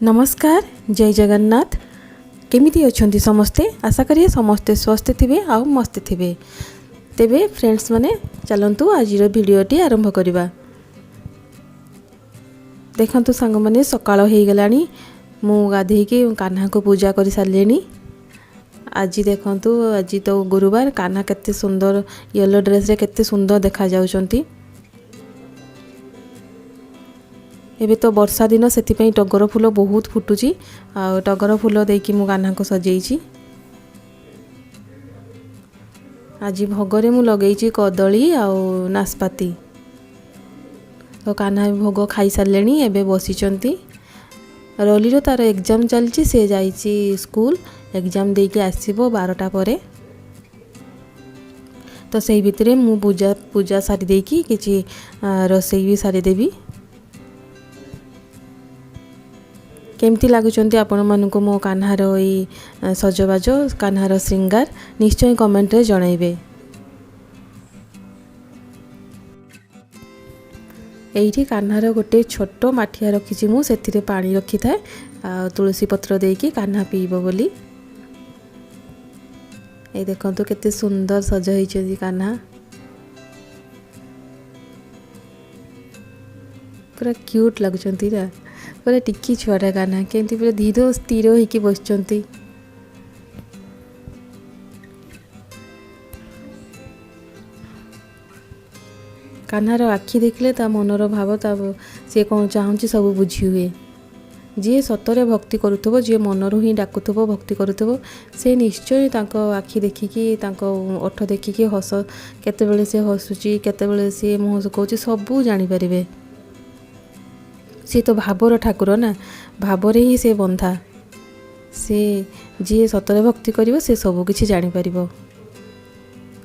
नमस्कार जय जगन्नाथ केमिति अछंती समस्ते आशा करिए समस्ते स्वस्थ थिबे आ मस्त थिबे। तेबे फ्रेंड्स माने चलंतु आजिर भिडियोटी आरंभ करिबा। देखंतु संग माने सकाळ हेई गलानी मु गाधेई के कान्हा को पूजा करि सारलेनी। आज देखंतु आज तो गुरुवार कान्हा केते सुंदर येलो ड्रेस रे केते सुंदर देखा जाउछंती। एबे तो वर्षा दिन से टगर फूल बहुत फुटुची आ टगर फूल देकी मु कान्हा को सजेइची। आज भोगरे मु लगेइची कदली आ नाशपाती। तो कान्हा भोग खाई सारलेनी एबे बसिचंती। रलीरो तार एग्जाम चलची से जाइची स्कूल एग्जाम देके आसीबो 12टा परे। तो सेही भितरे मु पूजा सारी देकी किछि रोसई भी सारी देबी। केमती लागुचंती आपण मानको मो कान्हार ई सजबाज कान्हार श्रृंगार निश्चय कमेंट रे जणाइबे। एइठी कान्हार गोटे छोट माठिया रखिछि मु सेथिरे पानी रखि थाए आ तुलसी पत्र देकी कान्हा पीबो बोली। ए देखंतु केते सुंदर सज होइछि कान्हा पूरा क्यूट लागुचंती रा पूरा टिकी छुआटा कान्हा केमती पूरा धीरे स्थिर होइकी बसचंती। कान्हार आखि देखले ता मनर भाव ता से कौन चाहूँगी सब बुझी हुए। जी सतरे भक्ति करुथबो जी मनरू ही डाकुथबो भक्ति करुथबो से निश्चय तांको आखि देखिकी तांको ओठ देखिकी हस केतेबेले से हसुची केतेबेले से मुह सुकौची सबू जानि परिबे। सी तो भावर ठाकुर ना भावरे ही से बंधा से जी सतरे भक्ति करिवो से सब किछि जानि परिबो।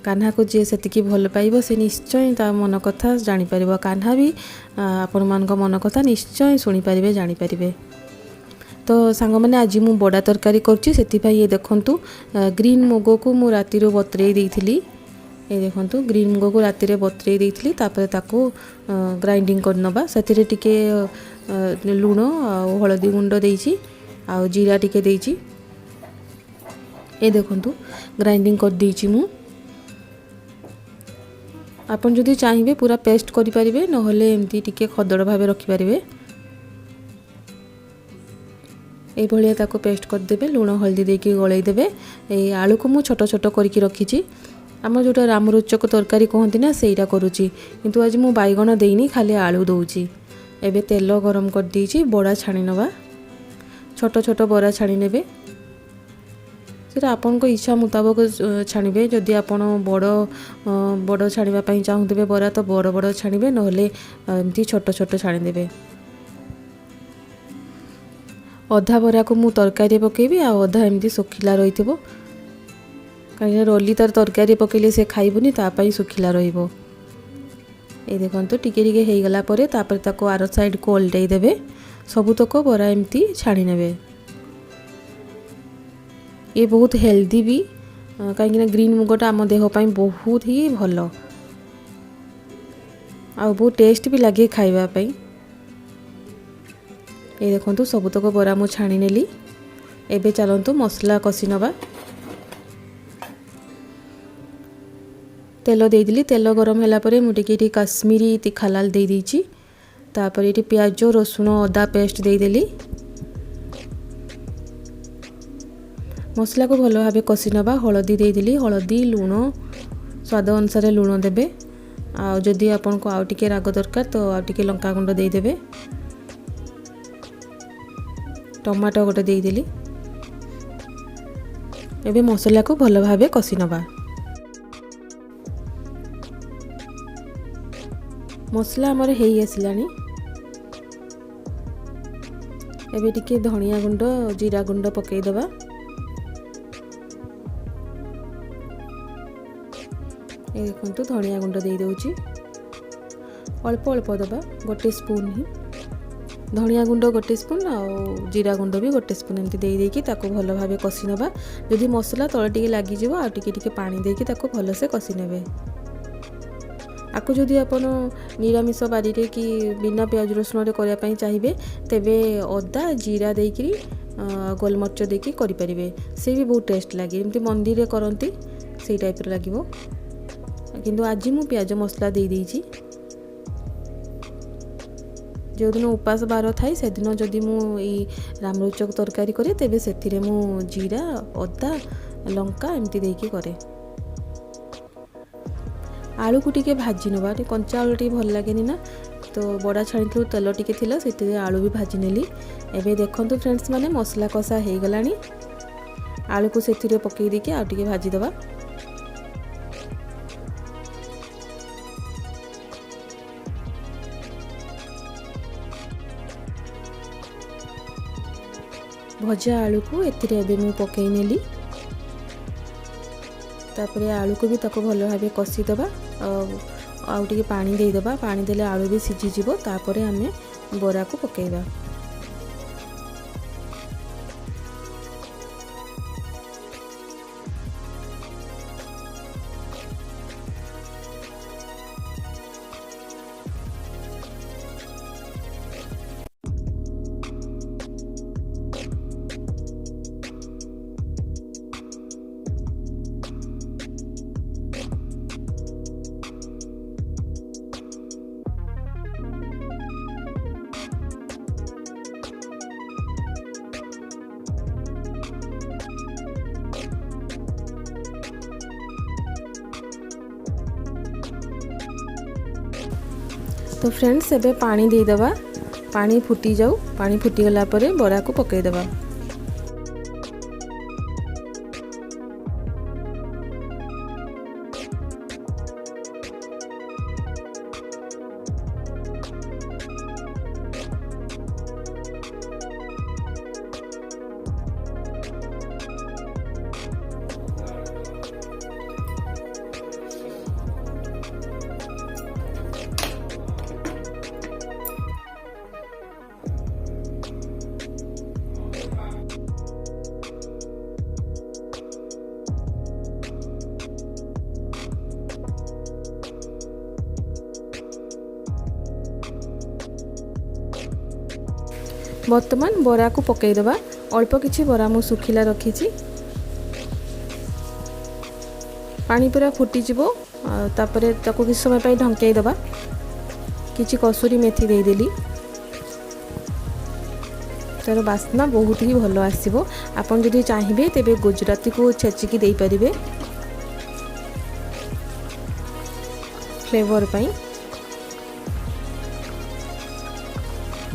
कान्हा को जी सेतिकी भल पाइबो से निश्चय ता मन कथा जानि परिबो। कान्हा भी आपण मानक मन कथा निश्चय सुनि परिबे जानि परिबे। तो सांग माने आज मु बड़ा तरकारी करछि सेति भाई ये देखंतु ग्रीन मुगो को मु राती रो बतरेई देइथिली। ए देखंतु ग्रीन मुगो को राती रे बतरेई देइथिली तापर ताको ग्राइंडिंग कर नबा सेतिरे टिके लूण आ हळदी गुंड देइछि आ जीरा टिके देइछि। ए देखंतु ग्राइंडिंग कर देइछि मु। आपन जदि चाहिबे पूरा पेस्ट करि परिबे नहले एमती टिके खदड़ भाबे रखि परिबे। ए भलिया ताको पेस्ट कर देबे लूण हल्दी देके गळै देबे। ए आलू को मु छोट छोट करके रखिछि। आम जोटा रामरुचक तरकारी कहती ना सेटा करुच्ची किंतु आज मु बैगण देनी खाली आलू दौची। एबे तेल गरम कर दीची बड़ा छाणी नवा छोट छोट बड़ा छाणी नेबे सेटा आपन को इच्छा मुताबक छाणीबे। जदि आपन बड़ छाणीबा पई चाहुतबे बड़ा तो बड़ बड़ छाणीबे नहले एमती छोट छोट छाणी देबे। अधा बरा को मु तरकारी पकेबी आ अधा एमती सुखिला रहितबो कहीं रोली तार तरकारी पकेले से खाइबुनी तापाई सुखिला रहिबो। ए देखंतु टिके टिके हेई गला परे तापर ताको आरो साइड को ओल्टाई देबे सबु तक बरा एमती छाणी नेबे। ये बहुत हेल्दी भी कहीं ग्रीन मुगटा आम देह पाई बहुत ही भलो आ बहुत टेस्ट भी लगे खाइबा पाई। ए देखंतु सबु तक बरा मु छाणी नेली। एबे चलंतु मसला कसी नबा। तेल देइदिली तेल गरम होला परे मु टिके काश्मीरी तीखा लाल दे दीची तापर ये प्याज रसुण अदा पेस्ट दे देली। मसला को भल भाबे कसी नबा। हळदी दे देली हळदी लूण स्वाद अनुसार लूण देबे आ जदि आपन को आउ टिके राग दरकार तो आउ टिके लंका गुंड दे देबे। टमाटो गोटे दे देली। एबे मसला को भल भाबे कसी नबा। मसला हमर हेई आसिलानी। एबे टिके धनिया गुंड जीरा गुंड पकेई दबा। ए देखंतु धनिया गुंड दे दउची अल्प अल्प दबा गोटे स्पून ही धनिया गुंड गोटे स्पून आ जीरा गुंड भी गोटे स्पून एमती दे देकी ताको भल भाबे कसी नबा। जदि मसला तळ टिके लागि जिवो आ टिके टिके पानी देकी ताको भल से कसी नेबे। आपको जदि आपण निरामिष बारी रे कि बिना प्याज रसुण रे करबा पई चाहिए तेबे अदा जीरा देकरी गोलमर्च देकी करि परिबे से भी बहुत टेस्ट लागे एमती मंदिर रे करंती से टाइप रे लागिवो किंतु आज मु प्याज मसला दे देइछि जो दिन उपास बार थाई से दिन जदि मु रामरुचक तरकारी करे तेबे सेथिरे मु जीरा अदा लंका एमती देकी करे आलू को टिके भाजी नवा कंचा आलू टी भल लागेनी ना तो बड़ा छाणी तेल टिके थिला सेति आलू भी भाजी नेली एबे देखंतु फ्रेंड्स माने मसला कषा हे गलानी आलू को सेथिरे पकई देके आ टिके भाजी दवा भजा आलू को एथिरे एबे मु पकई नेली तापर आलू को भी ताको भल भाबे कषी दबा आउ टिके पानी दे दबा पानी देले आलू भी सिझी जिवो तापर हमें बरा को पकेइबा तो फ्रेंड्स एबे पानी दे दबा पानी फुटी जाऊ पानी फुटी गला परे बरा को पकई दबा बर्तमान बरा को पकई दबा अल्प किछि बरा मु सुखिला रखी पानी पूरा फुटी जिवो तापरे ताको किछ समय पई ढंकाई दबा किछि कसूरी मेथी दे देली तार बास्ना बहुत ही भलो आसीबो आपन जदि चाहिबे तेबे गुजराती को छेचिकी देई परिबे फ्लेवर पई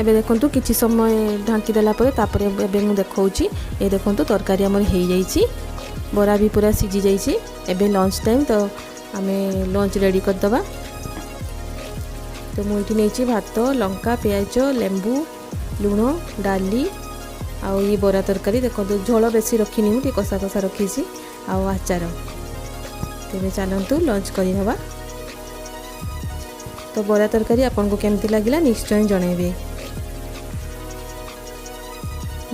एबे देखंतु किछि समय ढांकी देला परे तापरे एबे मु देखौची ए देखंतु तरकारी हमर हेई जाईची बरा भी पूरा सिझी जाईची एबे लंच टाइम तो हमें लंच रेडी कर दबा तो मु इठी नेची भात लंका प्याज लेंबू लुण डाली आउ ये बरा तरकारी देखंतु झोल बेसी रखिनी मु टी कसा कसा रखीची आउ आचार तेबे चलंतु लंच करी हवा तो बरा तरकारी आपन को केमती लागिला निश्चय जणाइबे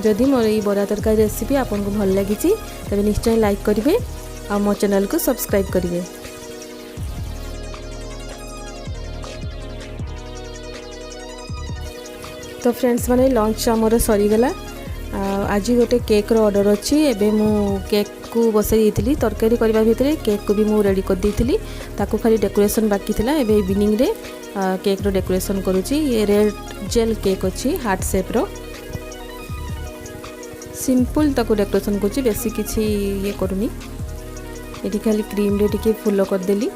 जदि मोर ये बरा तरकारी रेसिपी आपन को भल लगी तबे निश्चय लाइक करिवे और मो चैनल को सब्सक्राइब करिवे। तो फ्रेंड्स माने लंच आमर सरी गला आज गोटे केक रो ऑर्डर अछि एबे मु केक को बसई देइथिली तरकारी करबा भितरे केक को भी मु रेडी कर देइथिली ताको खाली डेकोरेशन बाकी थिला एबे इवनिंग रे केक रो डेकोरेशन करूची ये रेड जेल केक अछि हार्ट शेप रो सिंपल ताको डेकोरेशन करछि बेसी किछि ये करूनी एठी खाली क्रीम रे टिके फुल कर देली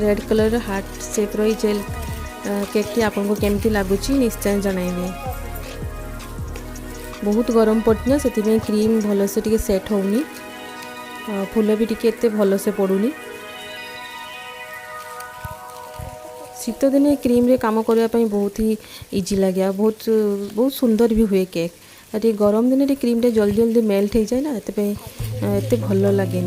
रेड कलर हार्ट शेप रो जेल केक टी आपन को केमती लागुची निश्चय जणाइबे बहुत गरम पड़ना से क्रीम भल से टिके सेट होनी फूल भी टिके एते भल से पड़ुनी शीत दिने क्रीम रे काम करने बहुत ही इजी लगे बहुत बहुत सुंदर भी हुए केक ये गरम दिन रे क्रीम रे जल्दी जल्दी मेल्ट हो जाए ना एते भल लगे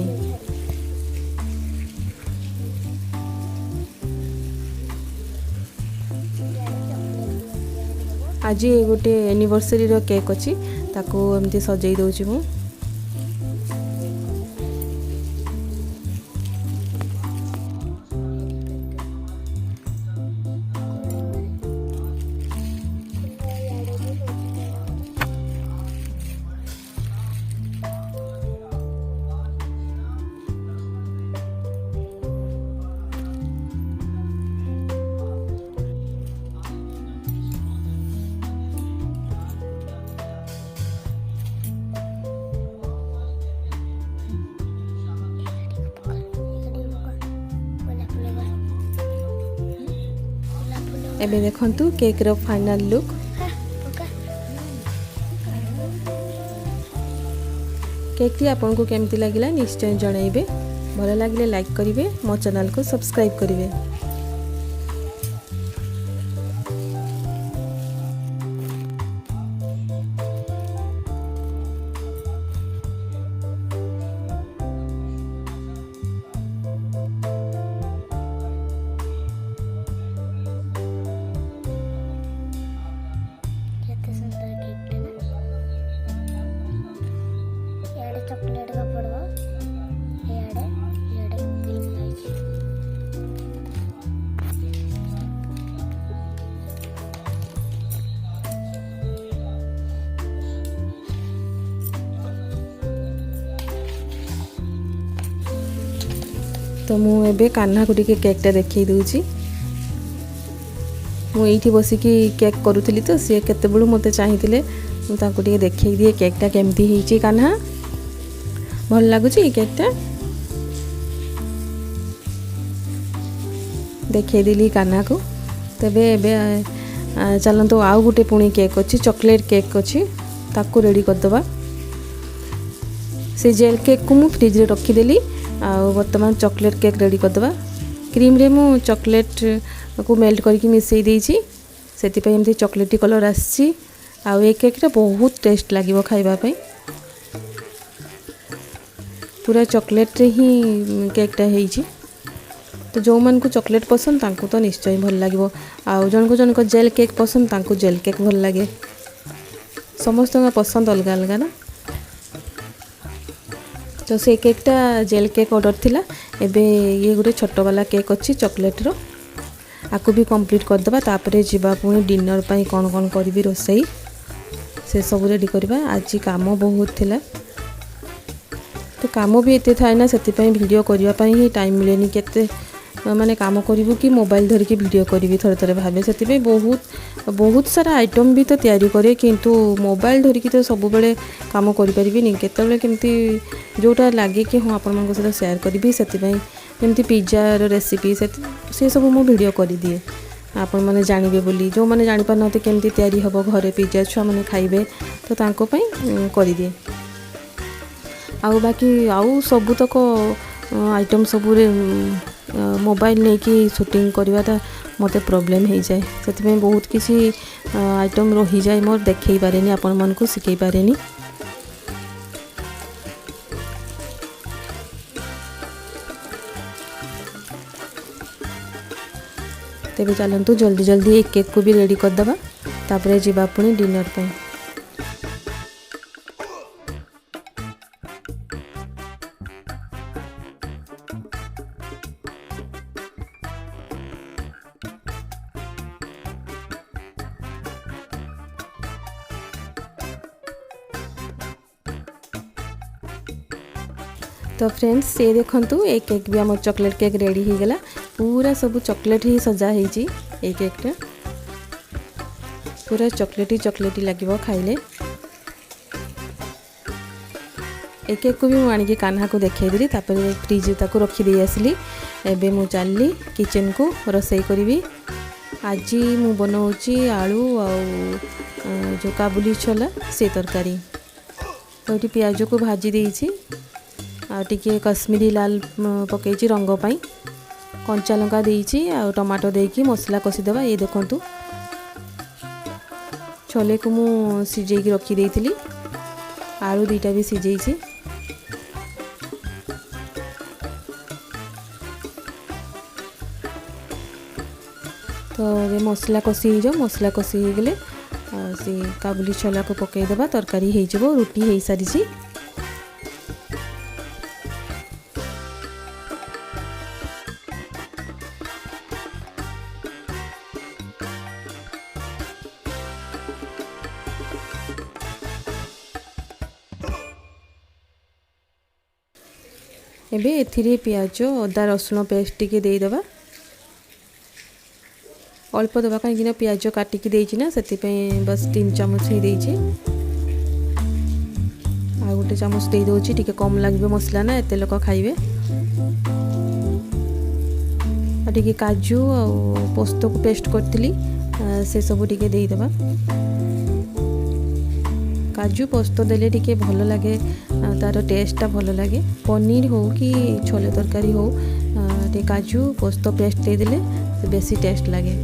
आज गोटे एनिवर्सरी रो केक अच्छी ताको एमती सजई दउची मु। एबे देखंतु केक रो फाइनल लुक। केक टी आपन को केमती लागिला निश्चय जणाइबे। भल लागिले लाइक करिवे, मो चैनल को सब्सक्राइब करिवे। चॉकलेट का पड़वा याडे क्रीम लाइची तो मु एबे कान्हा को टिके केकटा देखै दउची। मु एठी बसिकी केक करूथली तो से केते बळु मते चाहिथिले मु ताको टिके देखै दिए केकटा केमती हिची। कान्हा भल लागुची केकटा देखै दिली कान्हा को। तबे एबे चलंतो आउ गुटे पुणी केक अच्छी चॉकलेट केक अच्छी ताको रेडी कर दबा। से जेल केक को मु फ्रिज रे रखी देली आ वर्तमान चॉकलेट केक रेडी कर दबा। क्रीम रे मु चॉकलेट को मेल्ट करके मिसई देइची सेति पे एमती चॉकलेटी कलर आसी। आ ए केक रे बहुत टेस्ट लागिवो खाइबा पे। पूरा चॉकलेट रे ही केकटा हेइची तो जो मन को चॉकलेट पसंद तांको तो निश्चय भल लागिवो। आ जन को जेल केक पसंद तांको जेल केक भल लागे। समस्त का पसंद अलग अलग ना। तो से केकटा जेल केक ऑर्डर थिला। एबे ये गोटे छोट वाला केक अच्छी चॉकलेट रो आकु भी कंप्लीट कर दबा। तापरे जीवा पुणी डिनर पई कोन कोन करबी रोसई से सब रेडी करबा। आज काम बहुत थिला तो काम भी एते थाए ना सेति पई वीडियो करबा पई ही टाइम मिलेनी। केते माने काम करिवु कि मोबाइल धर के वीडियो करी थोड़े थोड़े भाबे सेति पई बहुत सारा आइटम भी तो तैयारी करे किंतु मोबाइल धर के तो सब बेले काम करि परिबिनी। केतबेले केमती जोटा लागे कि हां आपन मन को साथ शेयर करबी सेति पई जेमती पिज्जा रो रेसिपी से सब मो वीडियो करी दिए आपन माने जानिबे बोली। जो माने जानि पानते केमती तैयारी हबो घरे पिज्जा छुआ माने खाइबे तो तांको पई करी दिए। आउ बाकी आउ सब तक आइटम सब रे मोबाइल नहीं कि शूटिंग करवाटा मते प्रॉब्लम हो जाए। से बहुत किसी आइटम रही जाए मोर देखई पारेनी आपण मन को सिखई पारेनी। तेबे चलंतु जल्दी जल्दी एक केक को भी रेडी कर दबा तापरे जीवा पुणी डिनर पे। तो फ्रेंड्स से देखंतु एक केक भी आम चॉकलेट केक रेडी हो गला। पूरा सब चॉकलेट ही सजा होइची। एक केकटा पूरा चॉकलेटी लगिवो खाइले। एक केक को भी मु आनी के कान्हा को देखै देली तापर फ्रिज ताको रखी दे आसली। एबे मु चलली किचन को रोसई करिवि। आज मु बनाउची आलू आ जो काबुली छोला से तरकारी। तो ये प्याज को भाजी देइची आ टिके कश्मीरी लाल पकईची रंग पाई। कंचा लंका देइची आ टमाटो देकी मसला कसी देबा। ये देखंतु छोले को मु सिझे की रखी देइथिली। आलू दुईटा भी सिझेइची। तो ये मसला कसी हो जाओ। मसला कसी हो गले से काबुली छोला को पकईदेवा तरकारी हो रुटी हो सारी। एबे एथिरे पियाज अदा रसुण पेस्ट टिके देदेवा अल्प दबा कहीं पियाज काटिकी देछि ना से बस 3 चामच ही देछि आ गोटे चामच दे दोछि टिके कम लगे मसला ना एते लोक खाइबे आ टिके काजू आ पोस्त को पेस्ट करथिली से सब टिके दे देबा। काजू पोस्त देले टिके भल लगे तार टेस्टा भल लगे पनीर हो कि छोले तरकारी हो टे काजू पोस्त पेस्ट दे देले बेसी टेस्ट लगे।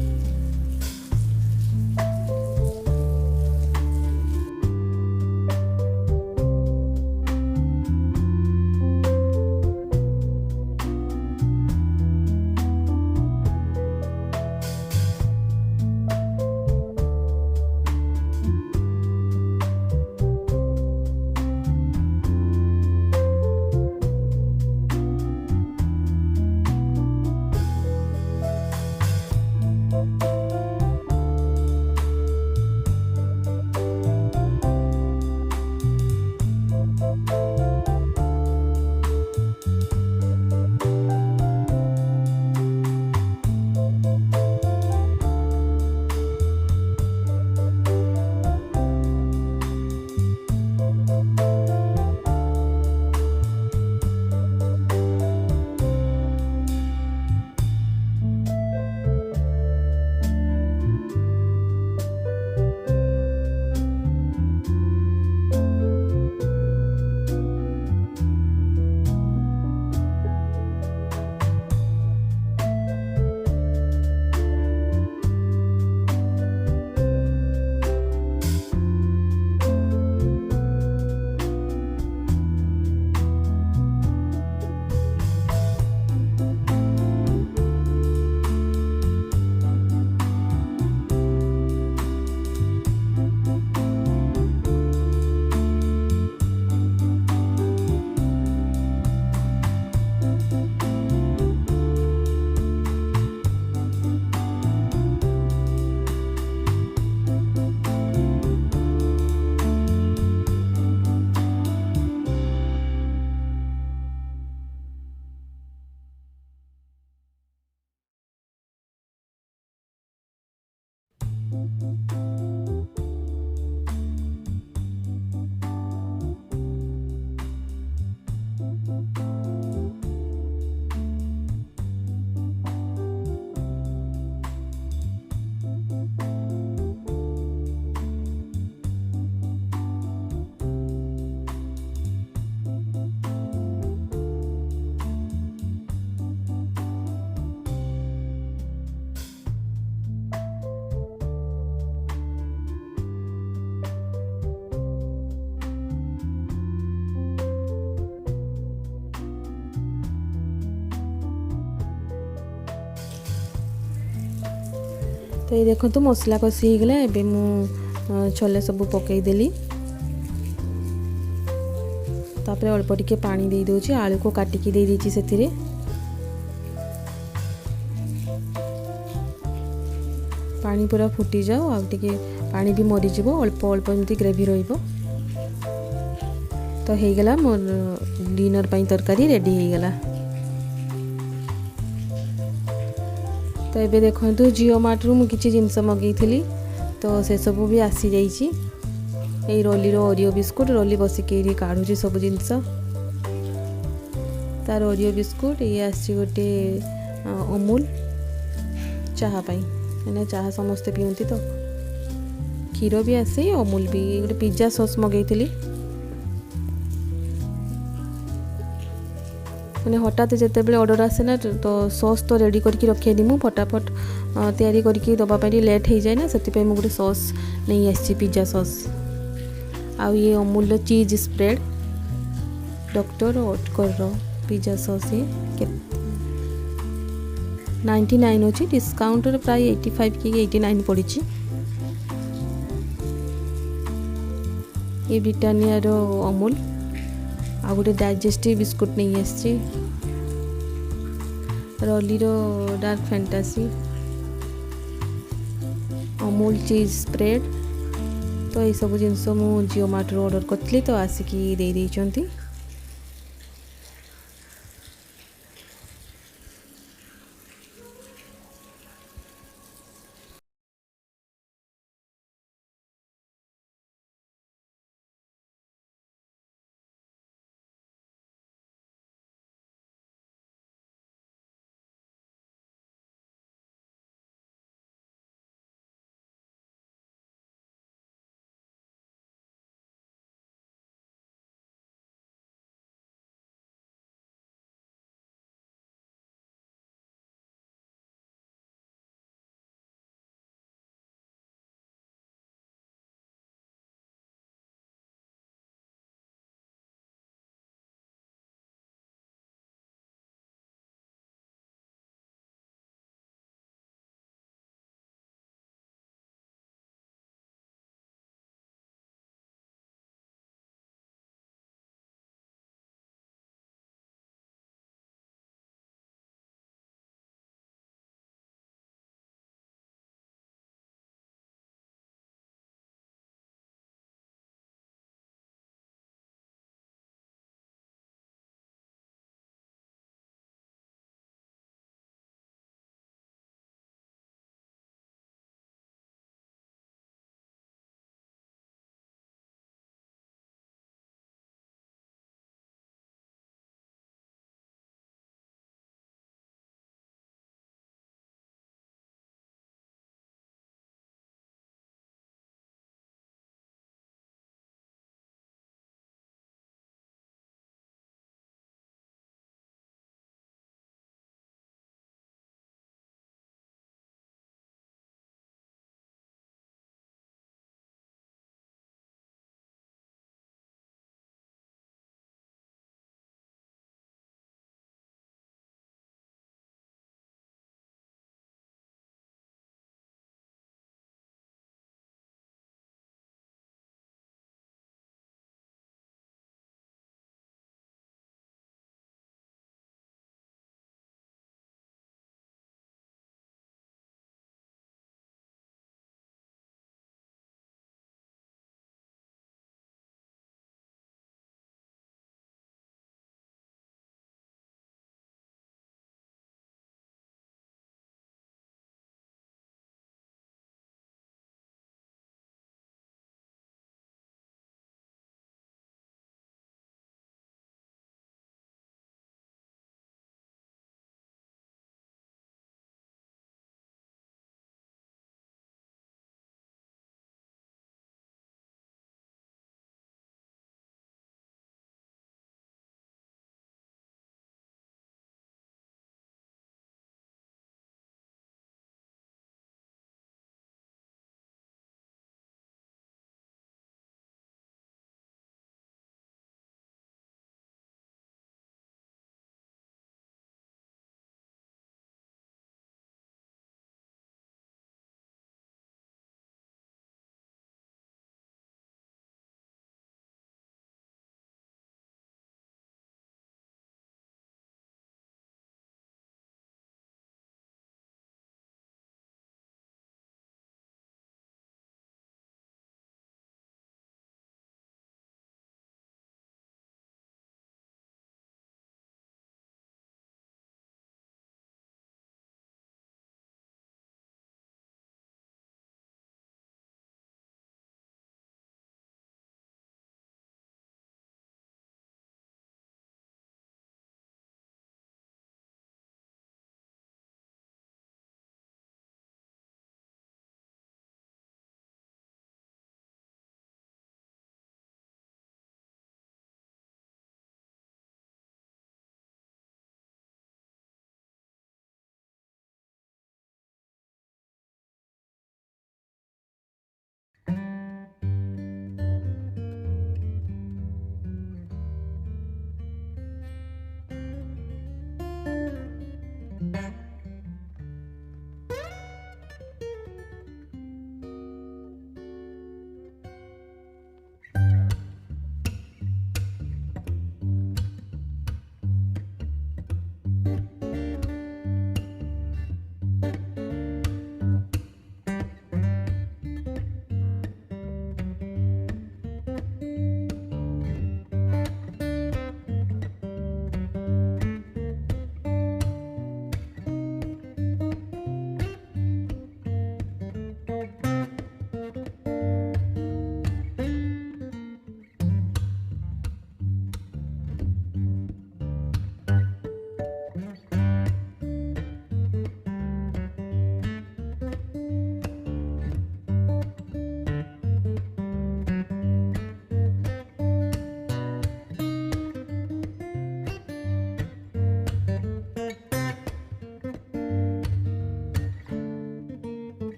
तो ये देखो तो मसला कषी हो गला एबे मु छोले सब पकई देली तापर अल्प टिके पानी दे दोची आलू को काटिकी दे दीची सेथिरे पानी पूरा फुटी जाओ आ टिके पानी भी मरी जिवो अल्प अल्प एमती ग्रेवी रहिबो। तो हो गला मोर डिनर पई तरकारी रेडी हो गला। तो ये देखो जिओ मार्ट रु मुझे जिनस मगई तो से सब भी आसी जाइए यही रोली ओरियो बिस्कुट रोली बसिक काढ़ुची सब जिनस तार ओरियो बिस्कुट ये आसी गोटे अमूल चाहा पाई चाहा समस्ते पियंती तो क्षीर भी आसी अमूल भी गोटे पिज्जा सॉस मगई मैंने हठात जिते बड़े ऑर्डर आसे ना तो सॉस तो रेडी करके रखे दी फटाफट तैयारी करके दवापाई लेट हो जाए ना से मुझे सॉस नहीं आसी पिज्जा सॉस आउ ये अमूल चीज spread doctor Oetker pizza sauce ये 99 अच्छी डिस्काउंट प्राय 85 कि 89 पड़ी। ये ब्रिटानियार अमूल आ गोटे डाइजेस्टिव बिस्कुट नहीं आसी रॉलीर डार्क फैंटासी अमूल चीज स्प्रेड तो ये सब जिनस मु जिओ मार्ट ऑर्डर करती तो आसिकी दे देइचंती।